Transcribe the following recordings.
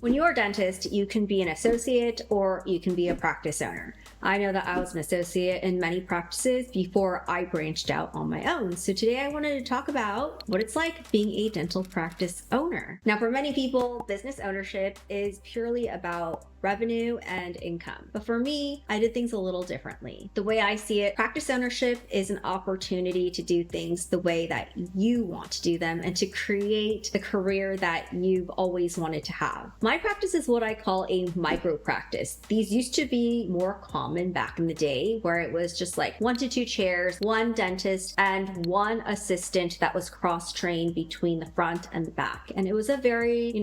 When you're a dentist, you can be an associate or you can be a practice owner. I know that I was an associate in many practices before I branched out on my own. So today I wanted to talk about what it's like being a dental practice owner. Now, for many people, business ownership is purely about revenue and income. But for me, I did things a little differently. The way I see it, practice ownership is an opportunity to do things the way that you want to do them and to create the career that you've always wanted to have. My practice is what I call a micropractice. These used to be more common back in the day, where it was just like 1 to 2 chairs, 1 dentist, and 1 assistant that was cross-trained between the front and the back. And it was a very,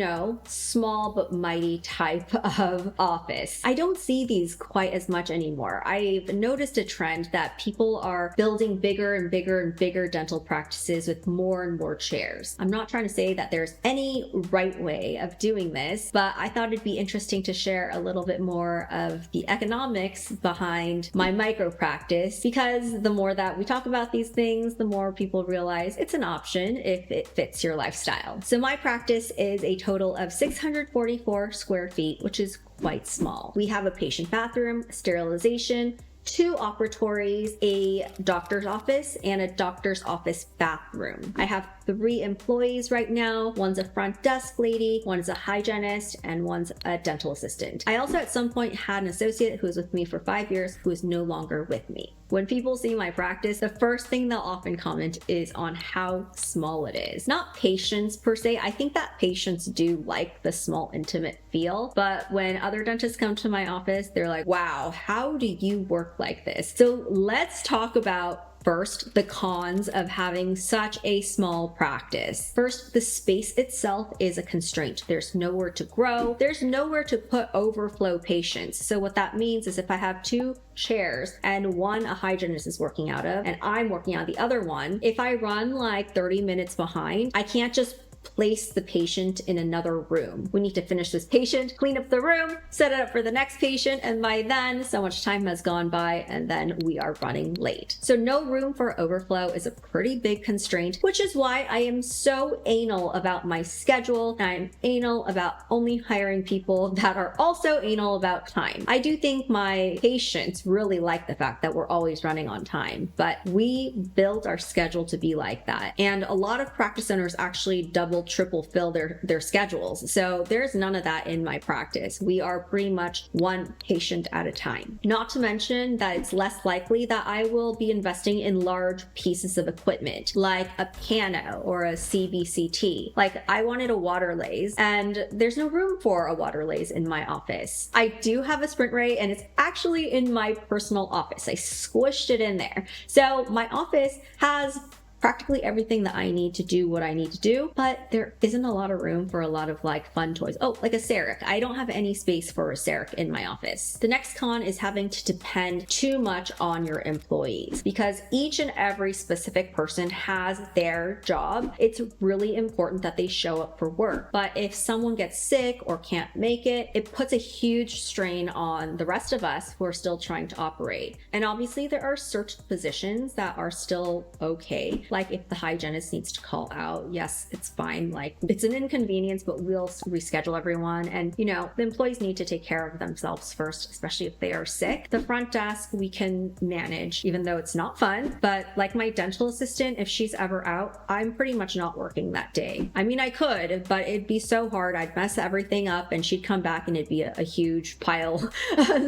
small but mighty type of office. I don't see these quite as much anymore. I've noticed a trend that people are building bigger and bigger and bigger dental practices with more and more chairs. I'm not trying to say that there's any right way of doing this, but I thought it'd be interesting to share a little bit more of the economics behind my micro practice, because the more that we talk about these things, the more people realize it's an option if it fits your lifestyle. So my practice is a total of 644 square feet, which is quite small. We have a patient bathroom, sterilization, 2 operatories, a doctor's office, and a doctor's office bathroom. I have 3 employees right now. One's a front desk lady, one's a hygienist, and one's a dental assistant. I also at some point had an associate who was with me for 5 years who is no longer with me. When people see my practice, the first thing they'll often comment is on how small it is. Not patients per se. I think that patients do like the small, intimate feel, but when other dentists come to my office, they're like, wow, how do you work like this? So let's talk about first, the cons of having such a small practice. First, the space itself is a constraint. There's nowhere to grow. There's nowhere to put overflow patients. So what that means is if I have 2 chairs and one a hygienist is working out of and I'm working on the other one, if I run like 30 minutes behind, I can't just place the patient in another room. We need to finish this patient, clean up the room, set it up for the next patient, and by then so much time has gone by and then we are running late. So no room for overflow is a pretty big constraint, which is why I am so anal about my schedule, and I'm anal about only hiring people that are also anal about time. I do think my patients really like the fact that we're always running on time, but we build our schedule to be like that. And a lot of practice owners actually double, triple fill their schedules. So there's none of that in my practice. We are pretty much 1 patient at a time. Not to mention that it's less likely that I will be investing in large pieces of equipment like a piano or a CBCT. Like I wanted a water lathe and there's no room for a water lathe in my office. I do have a sprint ray and it's actually in my personal office. I squished it in there. So my office has practically everything that I need to do what I need to do, but there isn't a lot of room for a lot of like fun toys. Oh, like a CEREC. I don't have any space for a CEREC in my office. The next con is having to depend too much on your employees, because each and every specific person has their job. It's really important that they show up for work. But if someone gets sick or can't make it, it puts a huge strain on the rest of us who are still trying to operate. And obviously there are certain positions that are still okay. Like if the hygienist needs to call out, yes, it's fine. Like it's an inconvenience, but we'll reschedule everyone. And the employees need to take care of themselves first, especially if they are sick. The front desk we can manage, even though it's not fun. But like my dental assistant, if she's ever out, I'm pretty much not working that day. I mean, I could, but it'd be so hard. I'd mess everything up and she'd come back and it'd be a huge pile.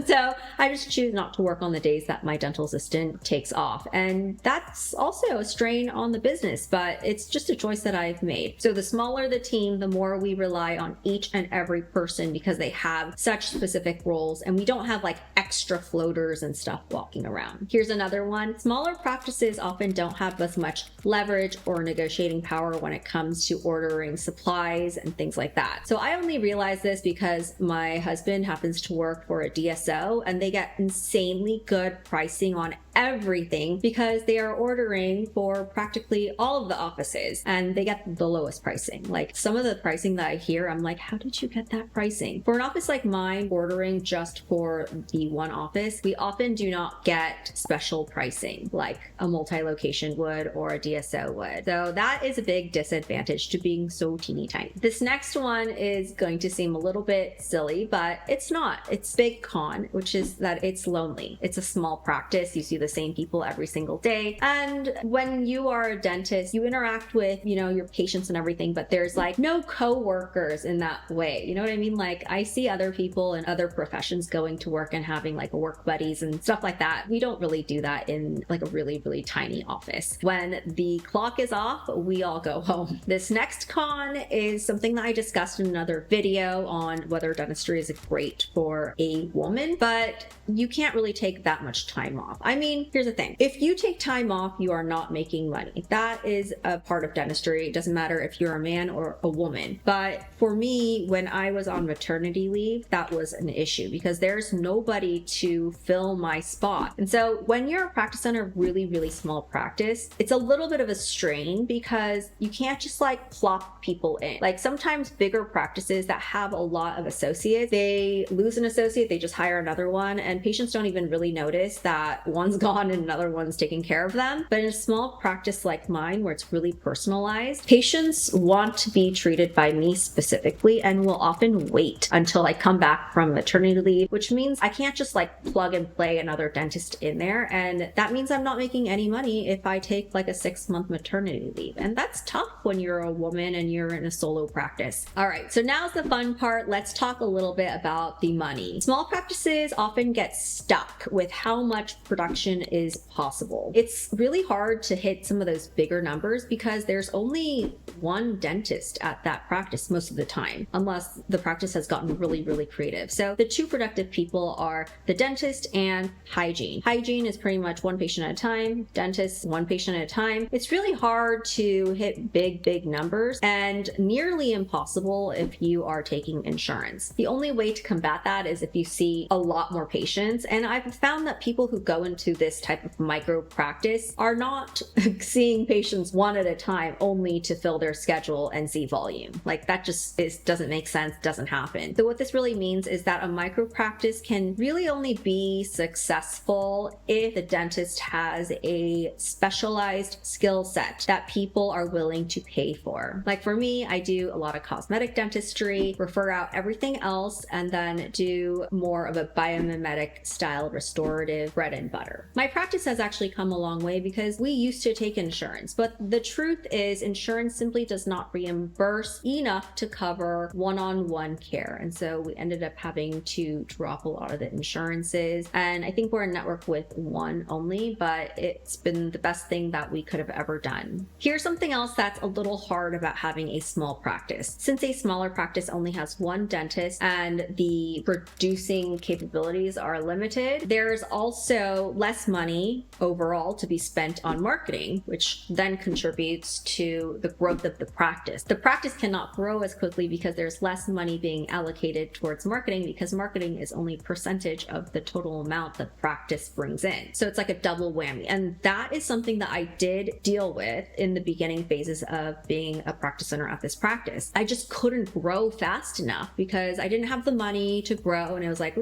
So I just choose not to work on the days that my dental assistant takes off. And that's also a strain on the business, but it's just a choice that I've made. So the smaller the team, the more we rely on each and every person because they have such specific roles and we don't have like extra floaters and stuff walking around. Here's another one. Smaller practices often don't have as much leverage or negotiating power when it comes to ordering supplies and things like that. So I only realized this because my husband happens to work for a DSO and they get insanely good pricing on everything because they are ordering for practically all of the offices, and they get the lowest pricing. Like some of the pricing that I hear, I'm like, how did you get that pricing? For an office like mine, ordering just for the one office, we often do not get special pricing like a multi-location would or a DSO would. So that is a big disadvantage to being so teeny tiny. This next one is going to seem a little bit silly, but it's not. It's big con, which is that it's lonely. It's a small practice. You see the same people every single day. And when you are a dentist, you interact with, your patients and everything, but there's like no co-workers in that way. You know what I mean? Like I see other people in other professions going to work and having like work buddies and stuff like that. We don't really do that in like a really, really tiny office. When the clock is off, we all go home. This next con is something that I discussed in another video on whether dentistry is great for a woman, but you can't really take that much time off. I mean, here's the thing. If you take time off, you are not making money. That is a part of dentistry. It doesn't matter if you're a man or a woman. But for me, when I was on maternity leave, that was an issue because there's nobody to fill my spot. And so when you're a practice in a really, really small practice, it's a little bit of a strain because you can't just like plop people in. Like sometimes bigger practices that have a lot of associates, they lose an associate, they just hire another one, and patients don't even really notice that one's gone and another one's taking care of them. But in a small practice like mine, where it's really personalized, patients want to be treated by me specifically and will often wait until I come back from maternity leave, which means I can't just like plug and play another dentist in there. And that means I'm not making any money if I take like a 6-month maternity leave. And that's tough when you're a woman and you're in a solo practice. All right, so now's the fun part. Let's talk a little bit about the money. Small practices often get stuck with how much production is possible. It's really hard to hit some of those bigger numbers because there's only one dentist at that practice most of the time, unless the practice has gotten really, really creative. So the two productive people are the dentist and hygiene. Hygiene is pretty much one patient at a time, dentist one patient at a time. It's really hard to hit big numbers and nearly impossible if you are taking insurance. The only way to combat that is if you see a lot more patients. And I've found that people who go into this type of micro practice are not seeing patients one at a time only to fill their schedule and see volume. Like that just doesn't make sense, doesn't happen. So what this really means is that a micro practice can really only be successful if the dentist has a specialized skill set that people are willing to pay for. Like for me, I do a lot of cosmetic dentistry, refer out everything else, and then do more of a biomimetic style restorative bread and butter. My practice has actually come a long way because we used to take insurance, but the truth is insurance simply does not reimburse enough to cover one-on-one care. And so we ended up having to drop a lot of the insurances. And I think we're in network with one only, but it's been the best thing that we could have ever done. Here's something else that's a little hard about having a small practice. Since a smaller practice only has one dentist and the producing capabilities are limited, there's also less money overall to be spent on marketing, which then contributes to the growth of the practice. The practice cannot grow as quickly because there's less money being allocated towards marketing because marketing is only a percentage of the total amount the practice brings in. So it's like a double whammy. And that is something that I did deal with in the beginning phases of being a practice owner at this practice. I just couldn't grow fast enough because I didn't have the money to grow, and it was like,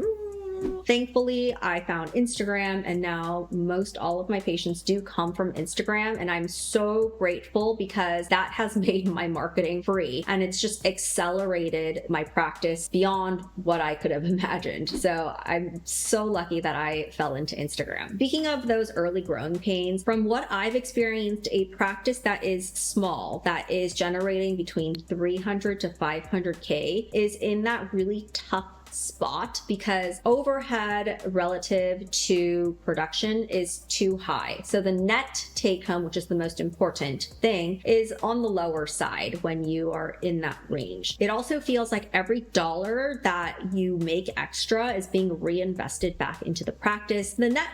Thankfully, I found Instagram, and now most all of my patients do come from Instagram, and I'm so grateful because that has made my marketing free, and it's just accelerated my practice beyond what I could have imagined. So I'm so lucky that I fell into Instagram. Speaking of those early growing pains, from what I've experienced, a practice that is small, that is generating between 300 to 500K, is in that really tough spot because overhead relative to production is too high. So the net take home, which is the most important thing, is on the lower side when you are in that range. It also feels like every dollar that you make extra is being reinvested back into the practice. The net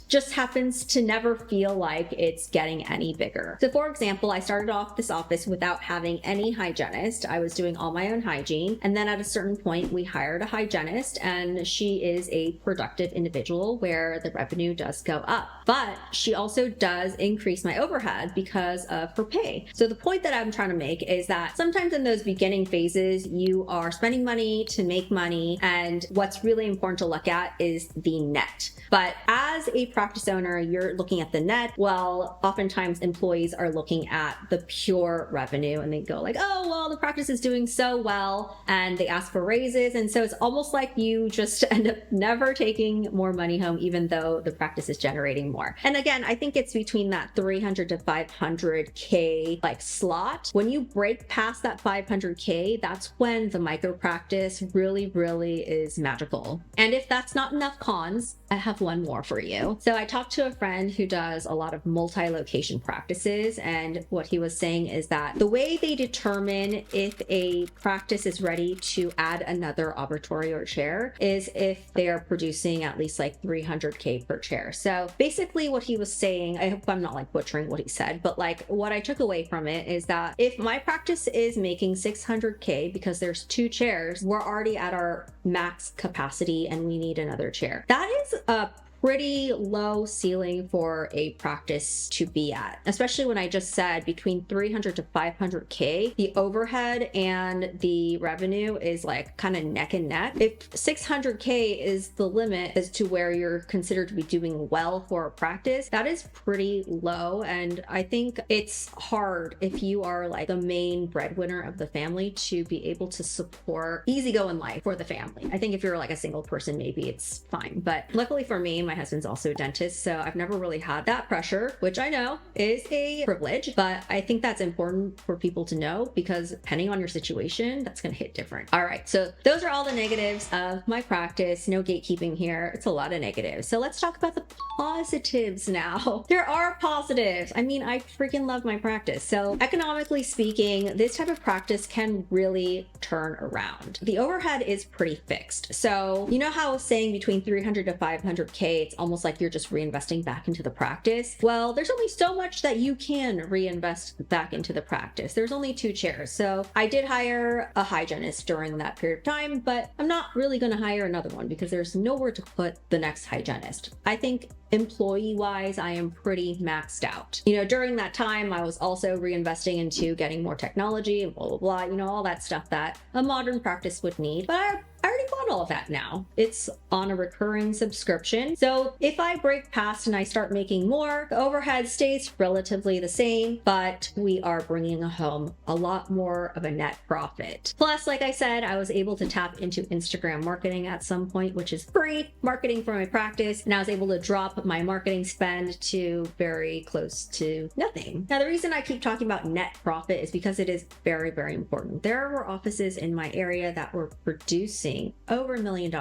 just happens to never feel like it's getting any bigger. So for example, I started off this office without having any hygienist. I was doing all my own hygiene. And then at a certain point, we hired a hygienist hygienist and she is a productive individual where the revenue does go up. But she also does increase my overhead because of her pay. So the point that I'm trying to make is that sometimes in those beginning phases, you are spending money to make money. And what's really important to look at is the net. But as a practice owner, you're looking at the net. Well, oftentimes employees are looking at the pure revenue and they go like, oh, well, the practice is doing so well, and they ask for raises. And so it's almost like you just end up never taking more money home, even though the practice is generating more. And again, I think it's between that 300 to 500K like slot. When you break past that 500K, that's when the micro practice really is magical. And if that's not enough cons, I have one more for you. So I talked to a friend who does a lot of multi-location practices, and what he was saying is that the way they determine if a practice is ready to add another operatory or chair is if they are producing at least like 300K per chair. So basically what he was saying, I hope I'm not like butchering what he said, but like what I took away from it is that if my practice is making 600K because there's 2 chairs, we're already at our max capacity and we need another chair. That is a pretty low ceiling for a practice to be at, especially when I just said between 300 to 500K, the overhead and the revenue is like kind of neck and neck. If 600K is the limit as to where you're considered to be doing well for a practice, that is pretty low. And I think it's hard if you are like the main breadwinner of the family to be able to support easygoing life for the family. I think if you're like a single person, maybe it's fine. But luckily for me, my husband's also a dentist, so I've never really had that pressure, which I know is a privilege, but I think that's important for people to know because depending on your situation, that's going to hit different. All right, so those are all the negatives of my practice. No gatekeeping here. It's a lot of negatives. So let's talk about the positives now. There are positives. I mean, I freaking love my practice. So economically speaking, this type of practice can really turn around. The overhead is pretty fixed. So you know how I was saying between 300 to 500K, it's almost like you're just reinvesting back into the practice. Well, there's only so much that you can reinvest back into the practice. There's only 2 chairs. So I did hire a hygienist during that period of time, but I'm not really going to hire another one because there's nowhere to put the next hygienist. I think employee wise, I am pretty maxed out. You know, during that time, I was also reinvesting into getting more technology and blah, blah, blah, you know, all that stuff that a modern practice would need. But I already bought all of that now. It's on a recurring subscription. So if I break past and I start making more, the overhead stays relatively the same, but we are bringing home a lot more of a net profit. Plus, like I said, I was able to tap into Instagram marketing at some point, which is free marketing for my practice. And I was able to drop my marketing spend to very close to nothing. Now, the reason I keep talking about net profit is because it is very important. There were offices in my area that were producing over $1 million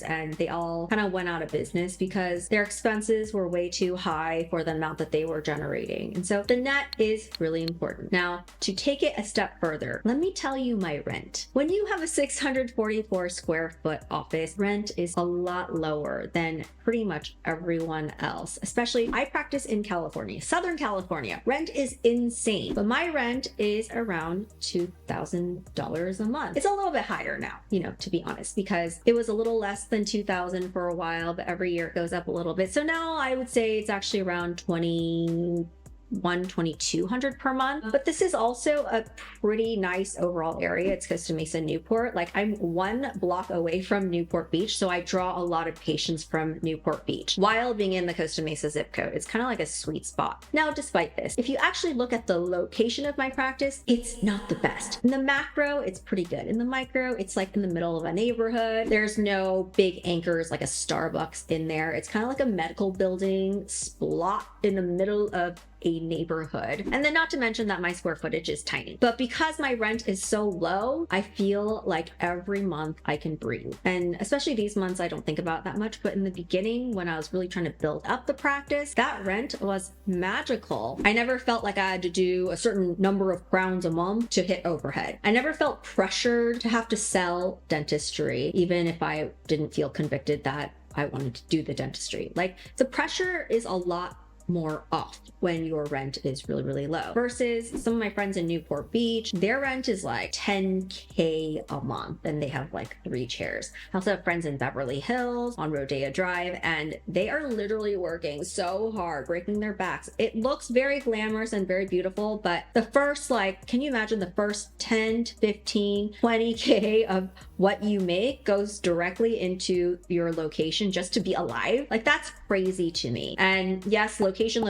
and they all kind of went out of business because their expenses were way too high for the amount that they were generating. And so the net is really important. Now, to take it a step further, let me tell you my rent. When you have a 644 square foot office, rent is a lot lower than pretty much everyone else. Especially, I practice in California, Southern California. Rent is insane, but my rent is around $2,000 a month. It's a little bit higher now, you know, to be honest, because it was a little less than 2,000 for a while, but every year it goes up a little bit. So now I would say it's actually around 2,200 per month. But this is also a pretty nice overall area. It's Costa Mesa, Newport. Like I'm 1 block away from Newport Beach, so I draw a lot of patients from Newport Beach while being in the Costa Mesa zip code. It's kind of like a sweet spot. Now, despite this, if you actually look at the location of my practice, it's not the best. In the macro, it's pretty good. In the micro, it's like in the middle of a neighborhood. There's no big anchors like a Starbucks in there. It's kind of like a medical building splot in the middle of a neighborhood. And then not to mention that my square footage is tiny. But because my rent is so low, I feel like every month I can breathe. And especially these months, I don't think about that much. But in the beginning, when I was really trying to build up the practice, that rent was magical. I never felt like I had to do a certain number of crowns a month to hit overhead. I never felt pressured to have to sell dentistry, even if I didn't feel convicted that I wanted to do the dentistry. Like the pressure is a lot more off when your rent is really, really low. Versus some of my friends in Newport Beach, their rent is like $10K a month and they have like 3 chairs. I also have friends in Beverly Hills on Rodeo Drive, and they are literally working so hard, breaking their backs. It looks very glamorous and very beautiful, but the first, like, can you imagine the first 10 to 15, 20K of what you make goes directly into your location just to be alive? Like, that's crazy to me. And yes, location,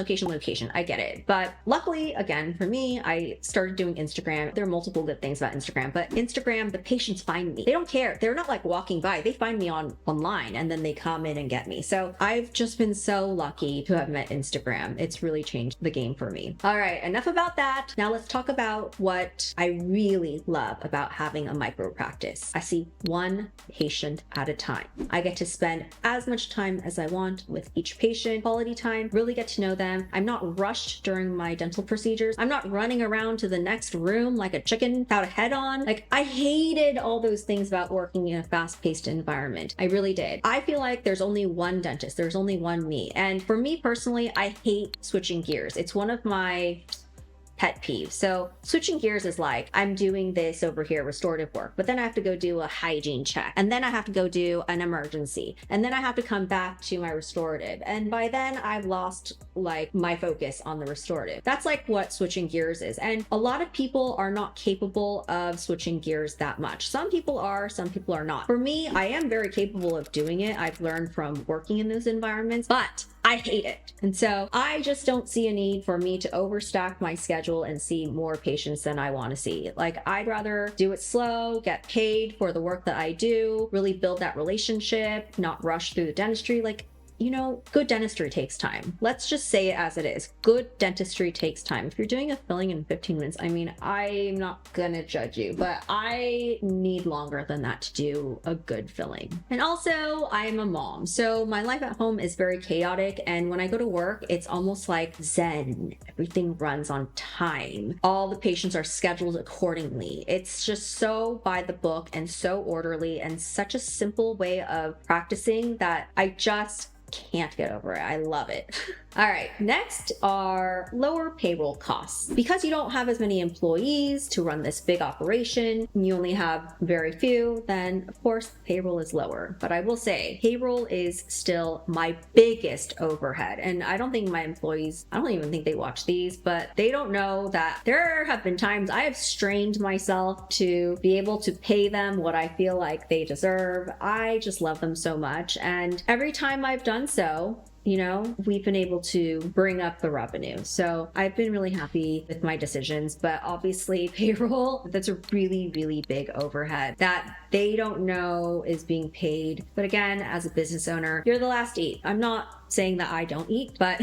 I get it. But luckily, again, for me, I started doing Instagram. There are multiple good things about Instagram, but Instagram, the patients find me. They don't care. They're not like walking by. They find me online and then they come in and get me. So I've just been so lucky to have met Instagram. It's really changed the game for me. All right, enough about that. Now let's talk about what I really love about having a micro practice. I see one patient at a time. I get to spend as much time as I want with each patient, quality time, really get to know them. I'm not rushed during my dental procedures. I'm not running around to the next room like a chicken without a head on. Like, I hated all those things about working in a fast-paced environment. I really did. I feel like there's only one dentist. There's only one me. And for me personally, I hate switching gears. It's one of my pet peeve. So switching gears is like, I'm doing this over here, restorative work, but then I have to go do a hygiene check. And then I have to go do an emergency. And then I have to come back to my restorative. And by then I've lost like my focus on the restorative. That's like what switching gears is. And a lot of people are not capable of switching gears that much. Some people are, some people are not. For me, I am very capable of doing it. I've learned from working in those environments, but I hate it. And so I just don't see a need for me to overstack my schedule and see more patients than I want to see. Like, I'd rather do it slow, get paid for the work that I do, really build that relationship, not rush through the dentistry. Like, you know, good dentistry takes time. Let's just say it as it is. Good dentistry takes time. If you're doing a filling in 15 minutes, I mean, I'm not gonna judge you, but I need longer than that to do a good filling. And also, I'm a mom, so my life at home is very chaotic, and when I go to work, it's almost like Zen. Everything runs on time. All the patients are scheduled accordingly. It's just so by the book and so orderly and such a simple way of practicing that I just can't get over it. I love it. All right, next are lower payroll costs. Because you don't have as many employees to run this big operation, you only have very few, then of course payroll is lower. But I will say payroll is still my biggest overhead. And I don't think my employees, I don't even think they watch these, but they don't know that there have been times I have strained myself to be able to pay them what I feel like they deserve. I just love them so much. And every time I've done so, you know, we've been able to bring up the revenue. So I've been really happy with my decisions, but obviously payroll, that's a really, really big overhead that they don't know is being paid. But again, as a business owner, you're the last to eat. I'm not saying that I don't eat, but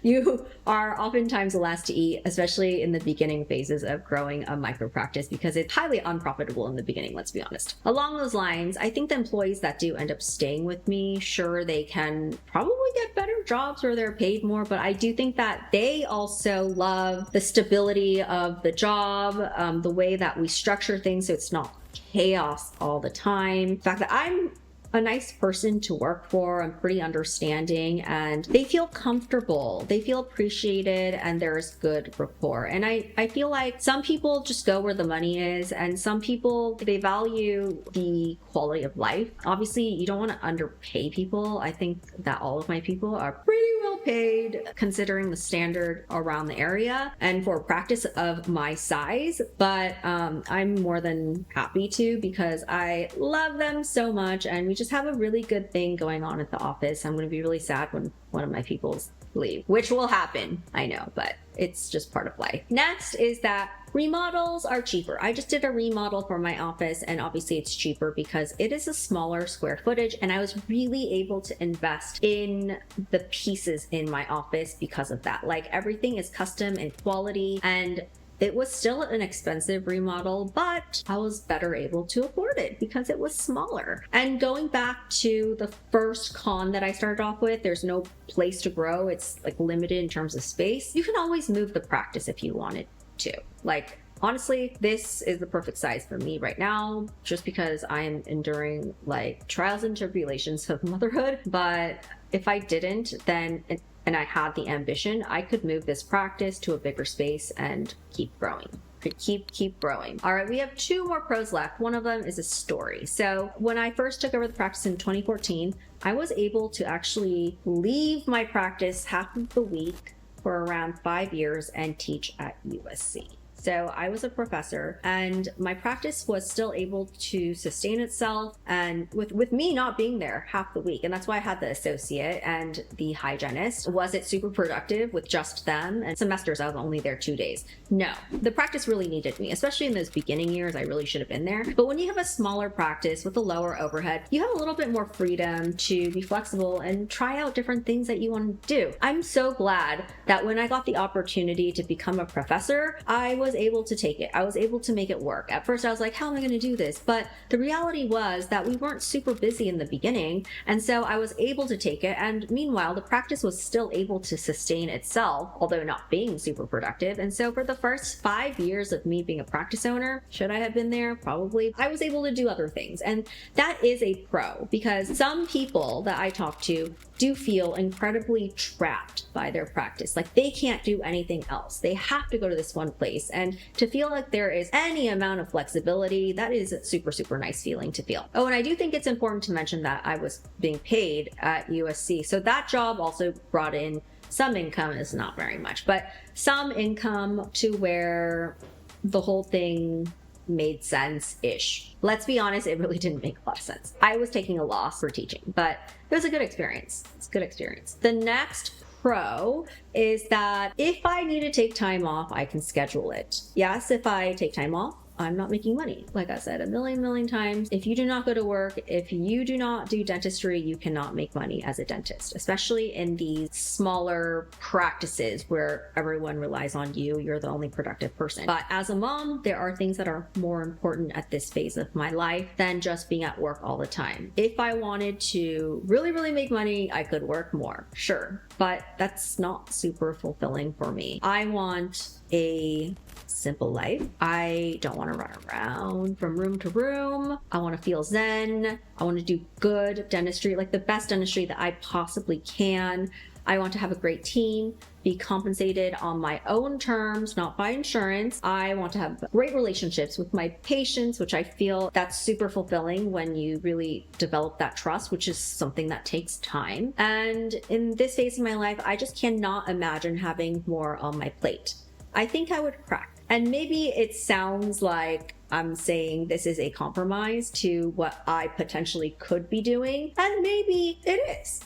you are oftentimes the last to eat, especially in the beginning phases of growing a micro practice, because it's highly unprofitable in the beginning, let's be honest. Along those lines, I think the employees that do end up staying with me, sure, they can probably get better jobs where they're paid more, but I do think that they also love the stability of the job, the way that we structure things so it's not chaos all the time. The fact that I'm a nice person to work for. I'm pretty understanding and they feel comfortable. They feel appreciated and there's good rapport. And I feel like some people just go where the money is and some people, they value the quality of life. Obviously, you don't want to underpay people. I think that all of my people are pretty well paid considering the standard around the area and for a practice of my size. But I'm more than happy to because I love them so much and we just have a really good thing going on at the office. I'm going to be really sad when one of my people's leave, which will happen, I know, but it's just part of life. Next is that remodels are cheaper. I just did a remodel for my office and obviously it's cheaper because it is a smaller square footage and I was really able to invest in the pieces in my office because of that. Like everything is custom and quality and it was still an expensive remodel, but I was better able to afford it because it was smaller. And going back to the first con that I started off with, there's no place to grow. It's like limited in terms of space. You can always move the practice if you wanted to. Like, honestly, this is the perfect size for me right now, just because I'm enduring like trials and tribulations of motherhood. But if I didn't, then and I had the ambition, I could move this practice to a bigger space and keep growing. Could keep growing. All right, we have 2 more pros left. One of them is a story. So when I first took over the practice in 2014, I was able to actually leave my practice half of the week for around 5 years and teach at USC. So I was a professor and my practice was still able to sustain itself, and with me not being there half the week. And that's why I had the associate and the hygienist. Was it super productive with just them? And semesters I was only there 2 days. No, the practice really needed me, especially in those beginning years. I really should have been there. But when you have a smaller practice with a lower overhead, you have a little bit more freedom to be flexible and try out different things that you want to do. I'm so glad that when I got the opportunity to become a professor, I was able to take it. I was able to make it work. At first I was like, how am I going to do this? But the reality was that we weren't super busy in the beginning. And so I was able to take it. And meanwhile, the practice was still able to sustain itself, although not being super productive. And so for the first 5 years of me being a practice owner, should I have been there? Probably. I was able to do other things. And that is a pro, because some people that I talk to do feel incredibly trapped by their practice. Like they can't do anything else. They have to go to this one place. And to feel like there is any amount of flexibility, that is a super, super nice feeling to feel. Oh, and I do think it's important to mention that I was being paid at USC. So that job also brought in some income. It's not very much, but some income to where the whole thing made sense-ish. Let's be honest, it really didn't make a lot of sense. I was taking a loss for teaching, but it was a good experience. It's a good experience. The next pro is that if I need to take time off, I can schedule it. Yes, if I take time off, I'm not making money. Like I said a million times, if you do not go to work, if you do not do dentistry, you cannot make money as a dentist, especially in these smaller practices where everyone relies on you. You're the only productive person. But as a mom, there are things that are more important at this phase of my life than just being at work all the time. If I wanted to really make money, I could work more, sure. But that's not super fulfilling for me. I want a simple life. I don't want to run around from room to room. I want to feel zen. I want to do good dentistry, like the best dentistry that I possibly can. I want to have a great team, be compensated on my own terms, not by insurance. I want to have great relationships with my patients, which I feel that's super fulfilling when you really develop that trust, which is something that takes time. And in this phase of my life, I just cannot imagine having more on my plate. I think I would crack. And maybe it sounds like I'm saying this is a compromise to what I potentially could be doing, and maybe it is.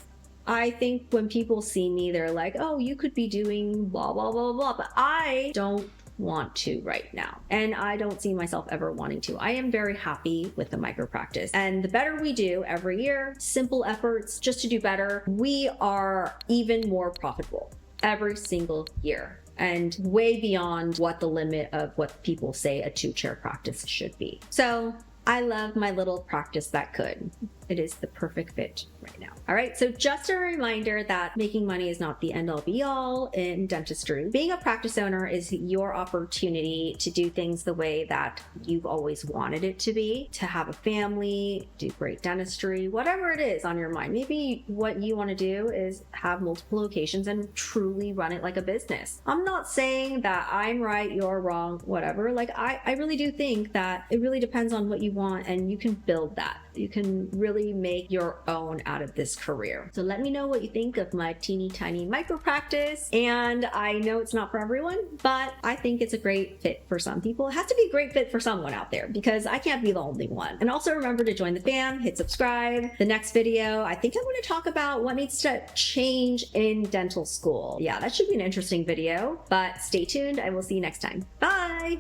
I think when people see me, they're like, oh, you could be doing blah, blah, blah, blah, but I don't want to right now. And I don't see myself ever wanting to. I am very happy with the micropractice. And the better we do every year, simple efforts just to do better, we are even more profitable every single year, and way beyond what the limit of what people say a 2-chair practice should be. So I love my little practice that could. It is the perfect fit right now. All right, so just a reminder that making money is not the end-all be-all in dentistry. Being a practice owner is your opportunity to do things the way that you've always wanted it to be, to have a family, do great dentistry, whatever it is on your mind. Maybe what you want to do is have multiple locations and truly run it like a business. I'm not saying that I'm right, you're wrong, whatever. Like I really do think that it really depends on what you want, and you can build that. You can really make your own out of this career. So let me know what you think of my teeny tiny micro practice. And I know it's not for everyone, but I think it's a great fit for some people. It has to be a great fit for someone out there, because I can't be the only one. And also remember to join the fam, hit subscribe. The next video, I think I'm going to talk about what needs to change in dental school. Yeah, that should be an interesting video, but stay tuned. I will see you next time. Bye.